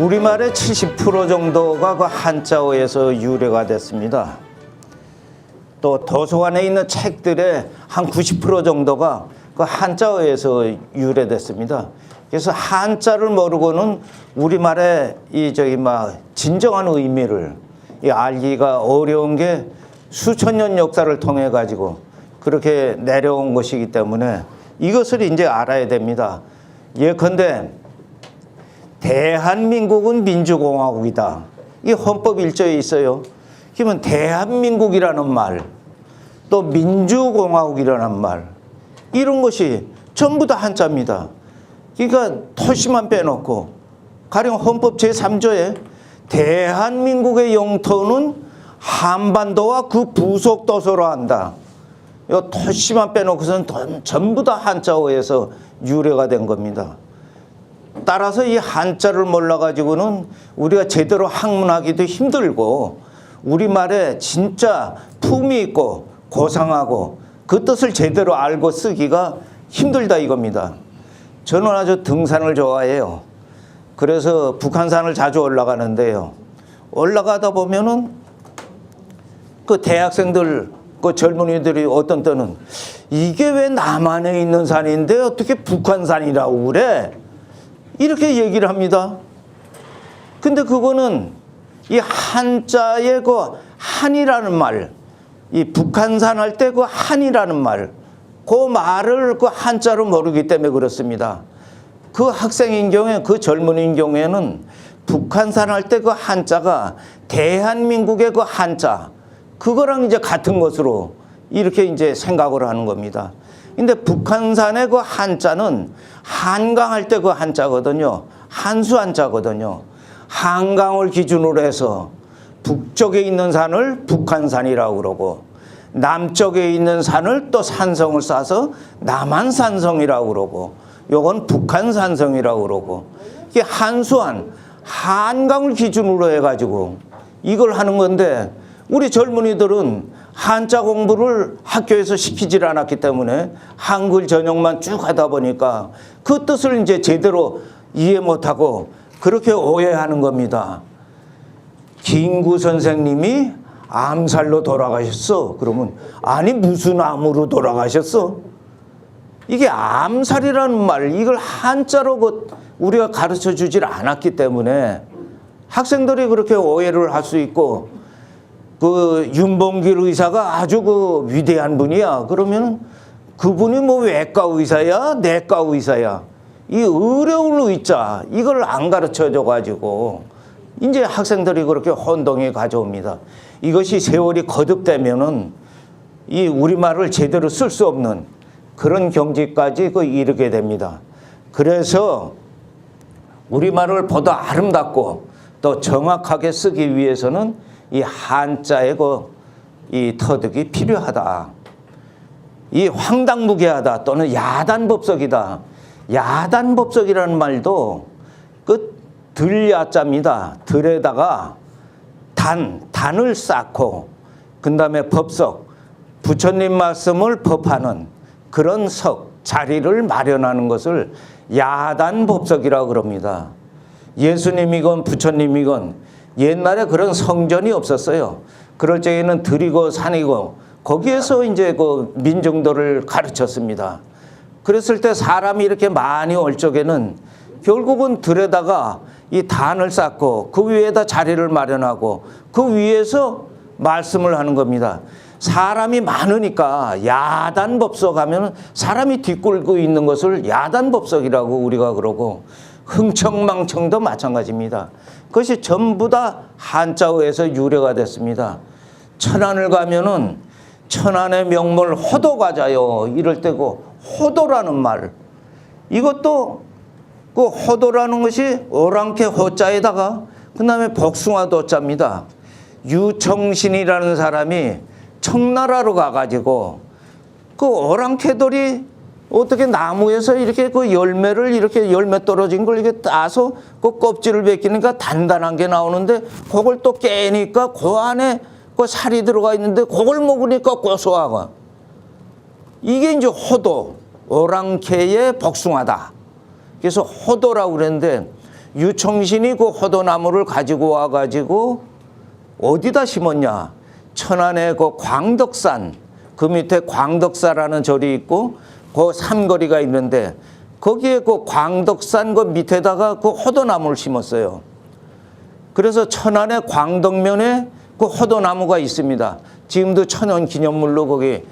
우리말의 70% 정도가 그 한자어에서 유래가 됐습니다. 또 도서관에 있는 책들의 한 90% 정도가 그 한자어에서 유래됐습니다. 그래서 한자를 모르고는 우리말의 진정한 의미를 알기가 어려운 게 수천 년 역사를 통해 가지고 그렇게 내려온 것이기 때문에 이것을 이제 알아야 됩니다. 예컨대 대한민국은 민주공화국이다. 이 헌법 1조에 있어요. 그러면 대한민국이라는 말, 또 민주공화국이라는 말, 이런 것이 전부 다 한자입니다. 그러니까 토시만 빼놓고 가령 헌법 제3조에 대한민국의 영토는 한반도와 그 부속 도서로 한다. 이 토시만 빼놓고서는 전부 다 한자어에서 유래가 된 겁니다. 따라서 이 한자를 몰라가지고는 우리가 제대로 학문하기도 힘들고 우리말에 진짜 품이 있고 고상하고 그 뜻을 제대로 알고 쓰기가 힘들다 이겁니다. 저는 아주 등산을 좋아해요. 그래서 북한산을 자주 올라가는데요. 올라가다 보면은 그 대학생들, 그 젊은이들이 어떤 때는 이게 왜 남한에 있는 산인데 어떻게 북한산이라고 그래? 이렇게 얘기를 합니다. 근데 그거는 이 한자의 그 한이라는 말, 이 북한산 할 때 그 한이라는 말, 그 말을 그 한자로 모르기 때문에 그렇습니다. 그 학생인 경우에, 그 젊은이인 경우에는 북한산 할 때 그 한자가 대한민국의 그 한자, 그거랑 이제 같은 것으로 이렇게 이제 생각을 하는 겁니다. 근데 북한산의 그 한자는 한강 할 때 그 한자거든요. 한수 한자거든요. 한강을 기준으로 해서 북쪽에 있는 산을 북한산이라고 그러고 남쪽에 있는 산을 또 산성을 싸서 남한산성이라고 그러고 요건 북한산성이라고 그러고 이게 한수한 한강을 기준으로 해가지고 이걸 하는 건데 우리 젊은이들은 한자 공부를 학교에서 시키질 않았기 때문에 한글 전형만 쭉 하다 보니까 그 뜻을 이제 제대로 이해 못하고 그렇게 오해하는 겁니다. 김구 선생님이 암살로 돌아가셨어. 그러면 아니 무슨 암으로 돌아가셨어? 이게 암살이라는 말, 이걸 한자로 우리가 가르쳐 주질 않았기 때문에 학생들이 그렇게 오해를 할 수 있고 그 윤봉길 의사가 아주 그 위대한 분이야. 그러면 그분이 뭐 외과 의사야? 내과 의사야? 이 어려운 의자 이걸 안 가르쳐 줘가지고 이제 학생들이 그렇게 혼동에 가져옵니다. 이것이 세월이 거듭되면은 이 우리말을 제대로 쓸 수 없는 그런 경지까지 이르게 됩니다. 그래서 우리말을 보다 아름답고 또 정확하게 쓰기 위해서는 이 한자의 이 터득이 필요하다. 이 황당무계하다 또는 야단법석이다. 야단법석이라는 말도 그 들야자입니다. 들에다가 단을 쌓고 그 다음에 법석, 부처님 말씀을 법하는 그런 자리를 마련하는 것을 야단법석이라고 그럽니다. 예수님이건 부처님이건 옛날에 그런 성전이 없었어요. 그럴 적에는 들이고 산이고 거기에서 이제 그 민중들을 가르쳤습니다. 그랬을 때 사람이 이렇게 많이 올 적에는 결국은 들에다가 이 단을 쌓고 그 위에다 자리를 마련하고 그 위에서 말씀을 하는 겁니다. 사람이 많으니까 야단법석 하면 사람이 뒷골고 있는 것을 야단법석이라고 우리가 그러고 흥청망청도 마찬가지입니다. 그것이 전부 다 한자어에서 유래가 됐습니다. 천안을 가면은 천안의 명물 호도 가자요 이럴 때고 호도라는 말, 이것도 그 호도라는 것이 오랑캐 호자에다가 그 다음에 복숭아 도자입니다. 유청신이라는 사람이 청나라로 가가지고 그 오랑캐들이 어떻게 나무에서 이렇게 그 열매를 이렇게 열매 떨어진 걸 이렇게 따서 그 껍질을 벗기니까 단단한 게 나오는데 그걸 또 깨니까 그 안에 그 살이 들어가 있는데 그걸 먹으니까 고소하고 이게 이제 호도, 오랑캐의 복숭아다. 그래서 호도라고 그랬는데 유청신이 그 호도나무를 가지고 와가지고 어디다 심었냐? 천안의 그 광덕산, 그 밑에 광덕사라는 절이 있고 그 삼거리가 있는데 거기에 그 광덕산 그 밑에다가 그 호도나무를 심었어요. 그래서 천안의 광덕면에 그 호도나무가 있습니다. 지금도 천연기념물로 거기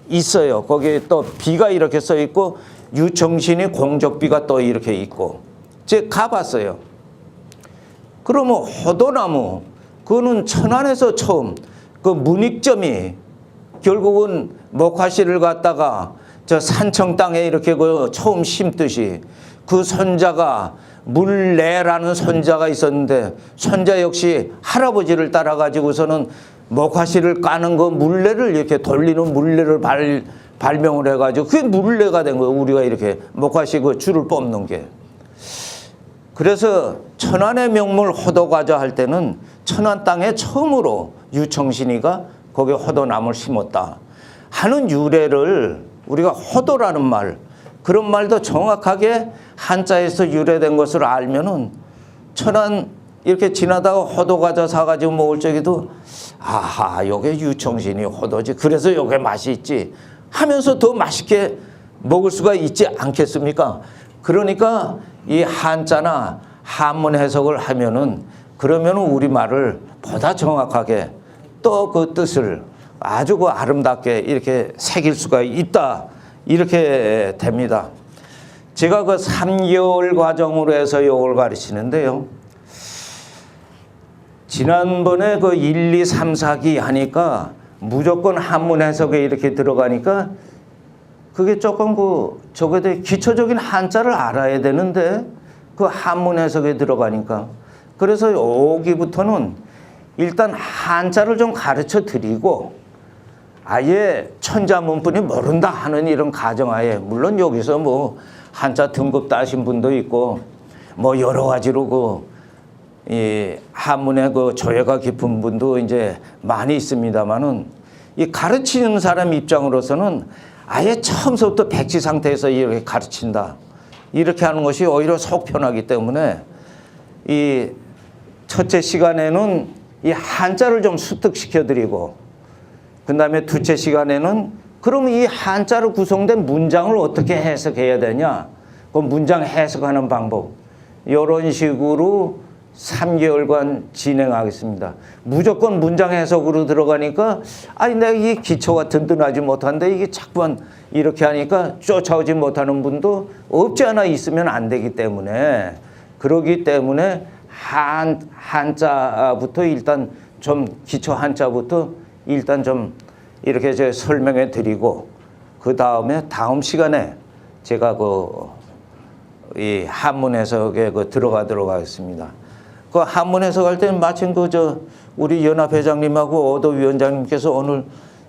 있어요. 거기에 또 비가 이렇게 써 있고 유청신이 공적비가 또 이렇게 있고 제가 가봤어요. 그러면 호도나무 그거는 천안에서 처음 그 문익점이 결국은 목화씨를 갖다가 저 산청 땅에 이렇게 그 처음 심듯이 그 손자가 물레라는 손자가 있었는데 손자 역시 할아버지를 따라 가지고서는 목화씨를 까는 그 물레를 이렇게 돌리는 물레를 발명을 해가지고 그게 물레가 된 거예요. 우리가 이렇게 목화씨 그 줄을 뽑는 게. 그래서 천안의 명물 호도과자 할 때는 천안 땅에 처음으로 유청신이가 거기에 호도나무를 심었다 하는 유래를 우리가 호도라는 말, 그런 말도 정확하게 한자에서 유래된 것을 알면은 천안 이렇게 지나다가 호도과자 사가지고 먹을 적에도 아하 요게 유청신이 호도지 그래서 요게 맛이 있지 하면서 더 맛있게 먹을 수가 있지 않겠습니까? 그러니까 이 한자나 한문 해석을 하면은 그러면은 우리말을 보다 정확하게 또 그 뜻을 아주 그 아름답게 이렇게 새길 수가 있다 이렇게 됩니다. 제가 그 3개월 과정으로 해서 요걸 가르치는데요. 지난번에 그 1, 2, 3, 4기 하니까 무조건 한문 해석에 이렇게 들어가니까 그게 조금 그 저거에 대해 기초적인 한자를 알아야 되는데 그 한문 해석에 들어가니까 그래서 여기부터는 일단 한자를 좀 가르쳐 드리고 아예 천자문뿐이 모른다 하는 이런 가정하에 물론 여기서 뭐 한자 등급 따신 분도 있고 뭐 여러 가지로 그 이 한문의 그 조예가 깊은 분도 이제 많이 있습니다만은 이 가르치는 사람 입장으로서는 아예 처음부터 백지 상태에서 이렇게 가르친다 이렇게 하는 것이 오히려 속 편하기 때문에 이 첫째 시간에는 이 한자를 좀 습득시켜 드리고 그 다음에 둘째 시간에는 그러면 이 한자로 구성된 문장을 어떻게 해석해야 되냐 그 문장 해석하는 방법 이런 식으로 3개월간 진행하겠습니다. 무조건 문장 해석으로 들어가니까 아니 내가 이 기초가 든든하지 못한데 이게 자꾸만 이렇게 하니까 쫓아오지 못하는 분도 없지 않아 있으면 안 되기 때문에 그러기 때문에 한자부터 일단 좀 기초 한자부터 일단 좀 이렇게 제가 설명해 드리고 그 다음에 다음 시간에 제가 이 한문 해석에 들어가도록 하겠습니다. 그 한문 해석할 때는 마침 우리 연합회장님하고 어도 위원장님께서 오늘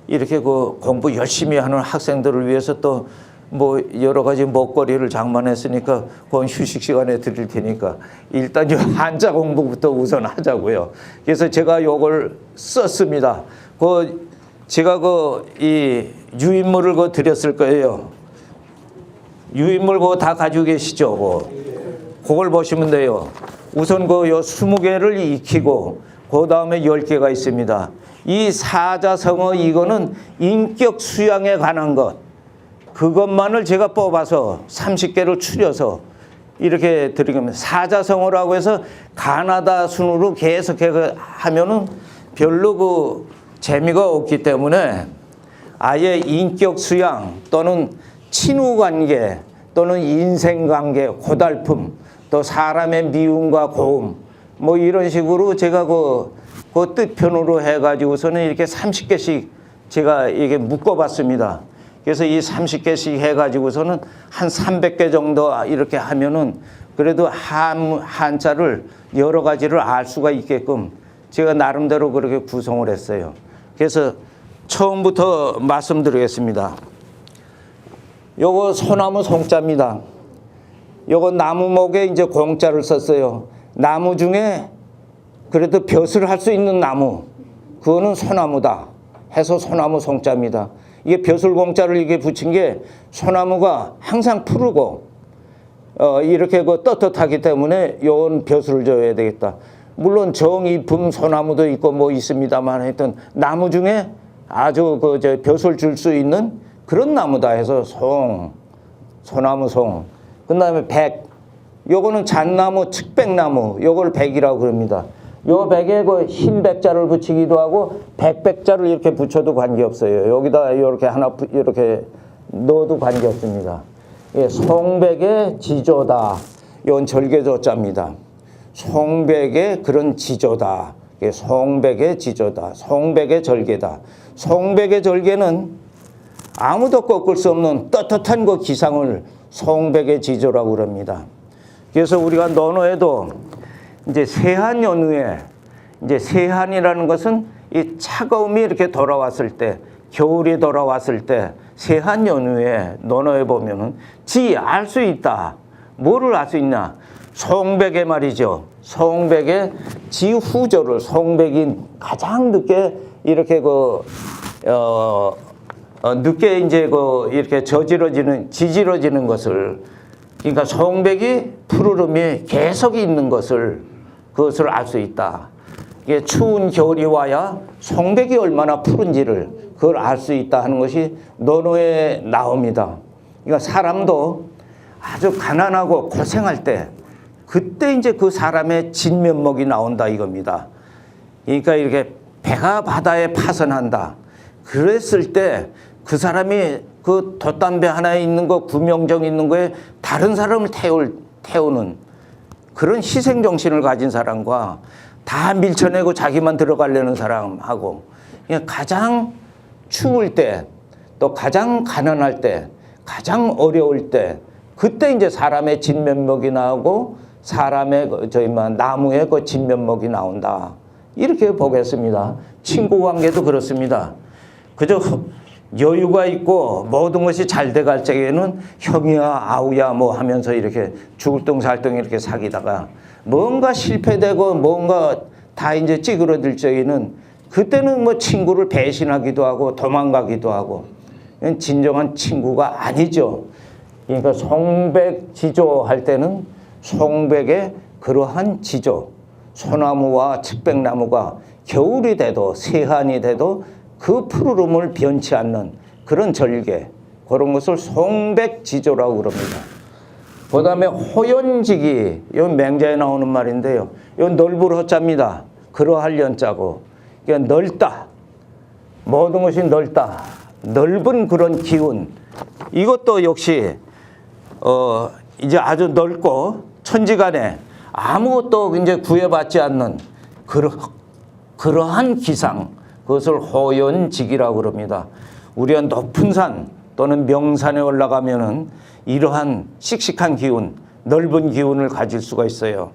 이렇게 공부 열심히 하는 학생들을 위해서 또 뭐 여러 가지 먹거리를 장만했으니까 그건 휴식 시간에 드릴 테니까 일단 이 한자 공부부터 우선 하자고요. 그래서 제가 요걸 썼습니다. 제가 이 유인물을 드렸을 거예요. 유인물 다 가지고 계시죠? 그걸 보시면 돼요. 우선 요 20개를 익히고 그 다음에 10개가 있습니다. 이 사자성어 이거는 인격 수양에 관한 것 그것만을 제가 뽑아서 30개를 추려서 이렇게 드린 겁니다. 사자성어라고 해서 가나다 순으로 계속해 하면은 별로 재미가 없기 때문에 아예 인격 수양 또는 친후관계 또는 인생관계 고달픔 또 사람의 미움과 고움 뭐 이런 식으로 제가 그 뜻편으로 해가지고서는 이렇게 30개씩 제가 이게 묶어봤습니다. 그래서 이 30개씩 해가지고서는 한 300개 정도 이렇게 하면은 그래도 한자를 여러 가지를 알 수가 있게끔 제가 나름대로 그렇게 구성을 했어요. 그래서 처음부터 말씀드리겠습니다. 요거 소나무 송자입니다. 요거 나무목에 이제 공자를 썼어요. 나무 중에 그래도 벼슬 할 수 있는 나무 그거는 소나무다 해서 소나무 송자입니다. 이게 벼슬 공자를 이게 붙인 게 소나무가 항상 푸르고 이렇게 그 떳떳하기 때문에 요건 벼슬을 줘야 되겠다. 물론 정이품 소나무도 있고 뭐 있습니다만 하여튼 나무 중에 아주 그 벼슬 줄 수 있는 그런 나무다 해서 소나무 송. 그다음에 백. 요거는 잣나무, 측백나무. 요걸 백이라고 그럽니다. 요 백에 그 흰 백자를 붙이기도 하고 백자를 이렇게 붙여도 관계없어요. 여기다 이렇게 하나 이렇게 넣어도 관계없습니다. 예, 송백의 지조다. 이건 절개조자입니다. 송백의 그런 지조다. 예, 송백의 지조다. 송백의 절개다. 송백의 절개는 아무도 꺾을 수 없는 떳떳한 그 기상을 송백의 지조라고 그럽니다. 그래서 우리가 논어에도 이제 세한 연후에 이제 세한이라는 것은 이 차가움이 이렇게 돌아왔을 때, 겨울이 돌아왔을 때 세한 연후에 논어에 보면은 지 알 수 있다. 뭐를 알 수 있냐? 송백의 말이죠. 송백의 지후조를 송백이 가장 늦게 이렇게 늦게 이제 이렇게 지질어지는 것을, 그러니까 송백이 푸르름이 계속 있는 그것을 알 수 있다. 이게 추운 겨울이 와야 송백이 얼마나 푸른지를 그걸 알 수 있다 하는 것이 논어에 나옵니다. 그러니까 사람도 아주 가난하고 고생할 때 그때 이제 그 사람의 진면목이 나온다 이겁니다. 그러니까 이렇게 배가 바다에 파선한다. 그랬을 때 그 사람이 그 돛담배 하나에 있는 거, 구명정 있는 거에 다른 사람을 태우는 그런 희생정신을 가진 사람과 다 밀쳐내고 자기만 들어가려는 사람하고, 가장 추울 때, 또 가장 가난할 때, 가장 어려울 때, 그때 이제 사람의 진면목이 나오고 사람의 나무의 그 진면목이 나온다. 이렇게 보겠습니다. 친구 관계도 그렇습니다. 그저 여유가 있고 모든 것이 잘 돼갈 적에는 형이야 아우야 뭐 하면서 이렇게 죽을 똥살똥 이렇게 사귀다가 뭔가 실패되고 뭔가 다 이제 찌그러들 적에는 그때는 뭐 친구를 배신하기도 하고 도망가기도 하고, 진정한 친구가 아니죠. 그러니까 송백지조 할 때는 송백의 그러한 지조, 소나무와 측백나무가 겨울이 돼도 세한이 돼도 그 푸르름을 변치 않는 그런 절개, 그런 것을 송백지조라고 그럽니다. 그 다음에 호연지기, 이건 맹자에 나오는 말인데요. 이건 넓을 허자입니다. 그러할 연자고, 그러니까 넓다. 모든 것이 넓다. 넓은 그런 기운. 이것도 역시 이제 아주 넓고 천지간에 아무것도 이제 구애받지 않는 그러한 기상, 그것을 호연지기라고 그럽니다. 우리가 높은 산 또는 명산에 올라가면은 이러한 씩씩한 기운, 넓은 기운을 가질 수가 있어요.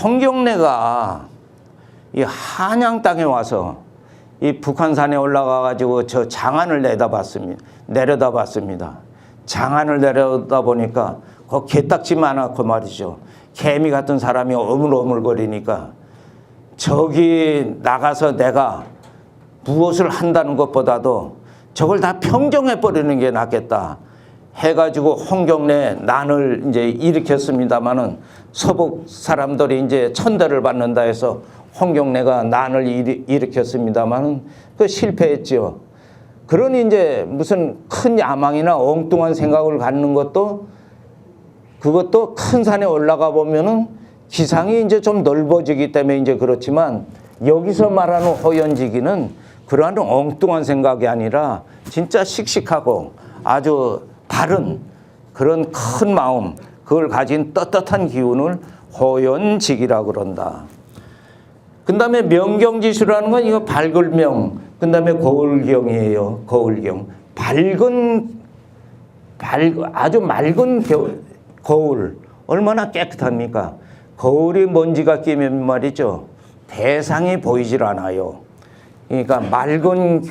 홍경래가 이 한양 땅에 와서 이 북한산에 올라가 가지고 저 장안을 내려다봤습니다. 장안을 내려다보니까 그 개딱지 많았고 말이죠. 개미 같은 사람이 오물오물거리니까 저기 나가서 내가 무엇을 한다는 것보다도 저걸 다 평정해버리는 게 낫겠다 해가지고 홍경래 난을 이제 일으켰습니다마는 서북 사람들이 이제 천대를 받는다 해서 홍경래가 난을 일으켰습니다마는 그 실패했죠. 그러니 이제 무슨 큰 야망이나 엉뚱한 생각을 갖는 것도, 그것도 큰 산에 올라가 보면은 기상이 이제 좀 넓어지기 때문에 이제 그렇지만, 여기서 말하는 호연지기는 그러한 엉뚱한 생각이 아니라 진짜 씩씩하고 아주 바른 그런 큰 마음, 그걸 가진 떳떳한 기운을 호연지기라고 그런다. 그 다음에 명경지수라는 건 이거 밝을명, 그 다음에 거울경이에요. 거울경. 아주 맑은 거울. 얼마나 깨끗합니까? 거울이 먼지가 끼면 말이죠. 대상이 보이질 않아요. 그러니까 맑은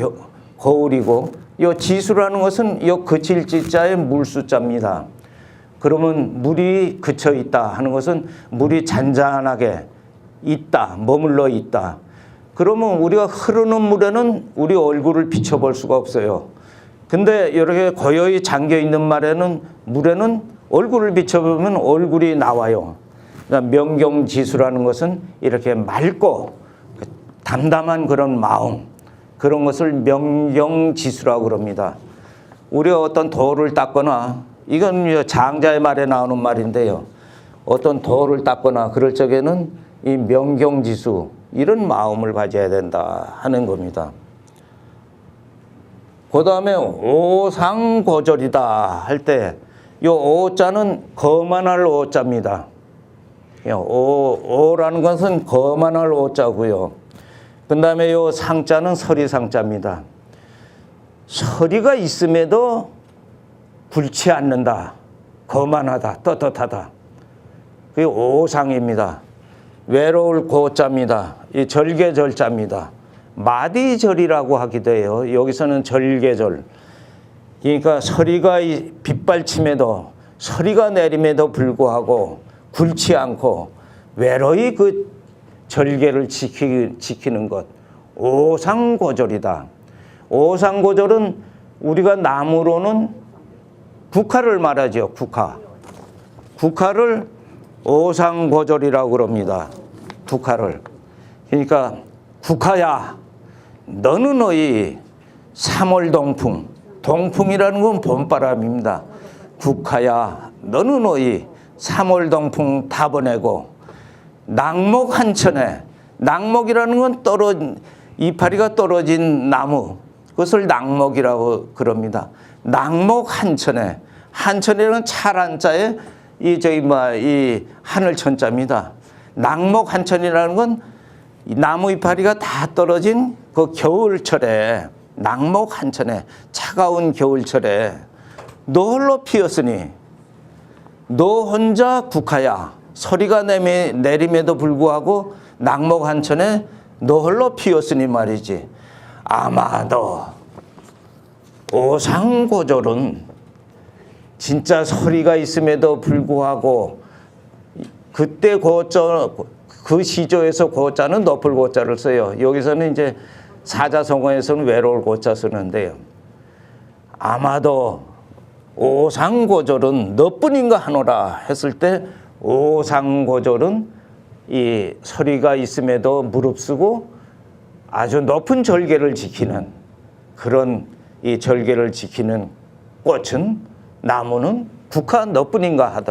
거울이고, 이 지수라는 것은 이 그칠 지자의 물수자입니다. 그러면 물이 그쳐 있다 하는 것은 물이 잔잔하게 있다, 머물러 있다. 그러면 우리가 흐르는 물에는 우리 얼굴을 비춰볼 수가 없어요. 근데 이렇게 고요히 잠겨 있는 물에는 얼굴을 비춰보면 얼굴이 나와요. 그러니까 명경지수라는 것은 이렇게 맑고 담담한 그런 마음, 그런 것을 명경지수라고 그럽니다. 우리가 어떤 돌을 닦거나, 이건 장자의 말에 나오는 말인데요. 어떤 돌을 닦거나 그럴 적에는 이 명경지수, 이런 마음을 가져야 된다 하는 겁니다. 그 다음에 오상고절이다 할 때, 이 오자는 거만할 오자입니다. 오라는 것은 거만할 오자고요. 그 다음에 이 상자는 서리상자입니다. 서리가 있음에도 굴치 않는다, 거만하다, 떳떳하다. 그게 오상입니다. 외로울 고자입니다. 이 절개절자입니다. 마디절이라고 하기도 해요. 여기서는 절개절. 그러니까 서리가 빗발침에도, 서리가 내림에도 불구하고 굴지 않고 외로이 그 절개를 지키는 것, 오상고절이다. 오상고절은 우리가 나무로는 국화를 말하죠. 국화를 오상고절이라고 그럽니다. 국화를. 그러니까 국화야, 너는 너희 3월 동풍, 동풍이라는 건 봄바람입니다. 국화야, 너는 너희 3월 동풍 다 보내고 낙목 한천에, 낙목이라는 건 이파리가 떨어진 나무, 그것을 낙목이라고 그럽니다. 낙목 한천에, 한천이라는 찰한자에 이 하늘천자입니다. 낙목 한천이라는 건 나무 이파리가 다 떨어진 그 겨울철에, 낙목 한천에, 차가운 겨울철에 너 홀로 피었으니 너 혼자 국화야, 서리가 내림에도 불구하고 낙목 한천에 너 홀로 피었으니 말이지. 아마도 오상고절은 진짜 서리가 있음에도 불구하고 그때 그 시조에서 고자는 높을 고자를 써요. 여기서는 이제 사자성어에서는 외로울 고자 쓰는데요. 아마도 오상고절은 너뿐인가 하노라 했을 때, 오상고절은 이 서리가 있음에도 무릅쓰고 아주 높은 절개를 지키는, 그런 이 절개를 지키는 꽃은, 나무는 국화 너뿐인가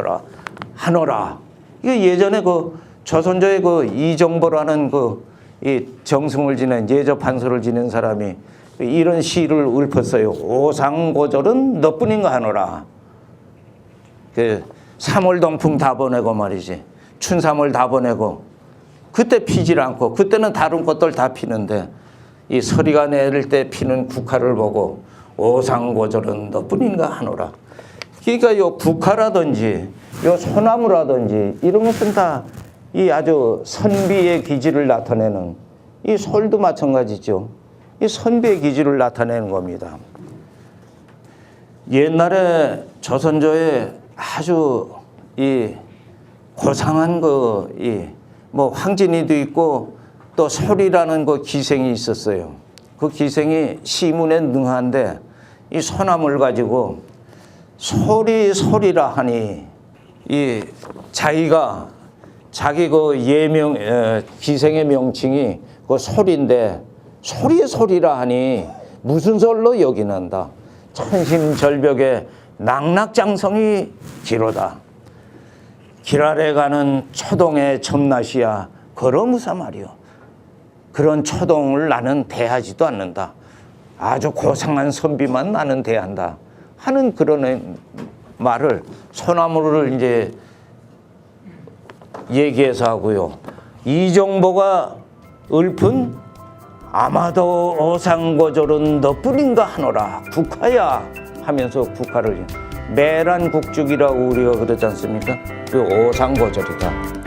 하노라. 이게 예전에 그 조선조의 그 이정보라는 이 정승을 지낸, 예저판서를 지낸 사람이 이런 시를 읊었어요. 오상고절은 너뿐인가 하노라. 그 3월 동풍 다 보내고 말이지, 춘삼월 다 보내고 그때 피질 않고, 그때는 다른 꽃들 다 피는데 이 서리가 내릴 때 피는 국화를 보고 오상고절은 너뿐인가 하노라. 그러니까 요 국화라든지 요 소나무라든지 이런 것은 다 이 아주 선비의 기질을 나타내는, 이 솔도 마찬가지죠. 이 선비의 기질을 나타내는 겁니다. 옛날에 조선조에 아주 이 고상한 황진이도 있고 또 솔이라는 그 기생이 있었어요. 그 기생이 시문에 능한데 이 소나무를 가지고 솔이라 하니, 이 자기 그 기생의 명칭이 그 솔인데, 솔이의 솔이라 하니 무슨 솔로 여기는다. 천심절벽에 낙낙장성이 기로다. 길 아래 가는 초동의 점낫이야 걸어무사 말이요. 그런 초동을 나는 대하지도 않는다. 아주 고상한 선비만 나는 대한다 하는 그런 말을 소나무를 이제 얘기해서 하고요. 이정보가 읊은 아마도 오상고절은 너뿐인가 하노라, 국화야 하면서 국화를 매란 국죽이라고 우리가 그러지 않습니까? 그 오상고절이다.